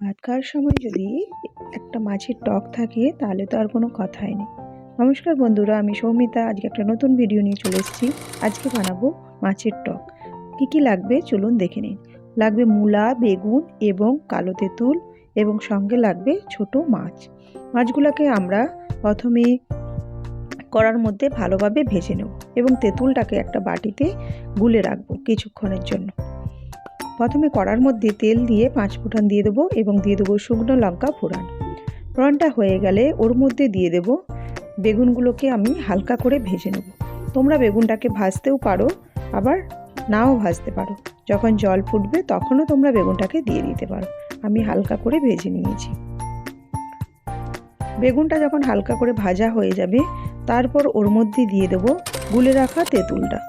ভাত খাওয়ার সময় যদি একটা মাছের টক থাকে তাহলে তো আর কোনো কথাই নেই। নমস্কার বন্ধুরা, আমি সৌমিতা। আজকে একটা নতুন ভিডিও নিয়ে চলে এসেছি। আজকে বানাবো মাছের টক। কি লাগবে চলুন দেখে নিন। লাগবে মূলা, বেগুন এবং কালো তেঁতুল, এবং সঙ্গে লাগবে ছোট মাছ। মাছগুলোকে আমরা প্রথমে কড়ার মধ্যে ভালোভাবে ভেজে নেব এবং তেঁতুলটাকে একটা বাটিতে গুলে রাখবো কিছুক্ষণের জন্য। প্রথমে কড়ার মধ্যে তেল দিয়ে 5 ফোঁড়ন দিয়ে দেবো এবং দিয়ে দেবো শুকনো লঙ্কা ফোড়ন। ফোড়নটা হয়ে গেলে ওর মধ্যে দিয়ে দেব বেগুনগুলোকে আমি হালকা করে ভেজে নেব। তোমরা বেগুনটাকে ভাজতেও পারো, আবার নাও ভাজতে পারো। যখন জল ফুটবে তখনও তোমরা বেগুনটাকে দিয়ে দিতে পারো। আমি হালকা করে ভেজে নিয়েছি। বেগুনটা যখন হালকা করে ভাজা হয়ে যাবে তারপর ওর মধ্যে দিয়ে দেব গুলে রাখা তেঁতুলটা।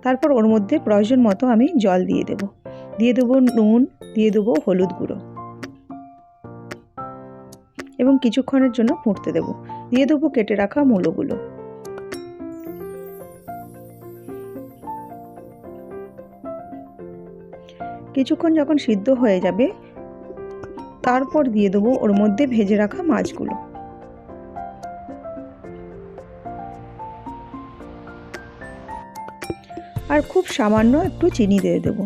তারপর ওর মধ্যে প্রয়োজন মতো আমি জল দিয়ে দেব নুন, দিয়ে দেবো হলুদ গুঁড়ো এবং কিছুক্ষণের জন্য ফুটতে দেব। দিয়ে দেবো কেটে রাখা মূলোগুলো। কিছুক্ষণ যখন সিদ্ধ হয়ে যাবে তারপর দিয়ে দেবো ওর মধ্যে ভেজে রাখা মাছগুলো। আর খুব সামান্য একটু চিনি দিয়ে দেবো।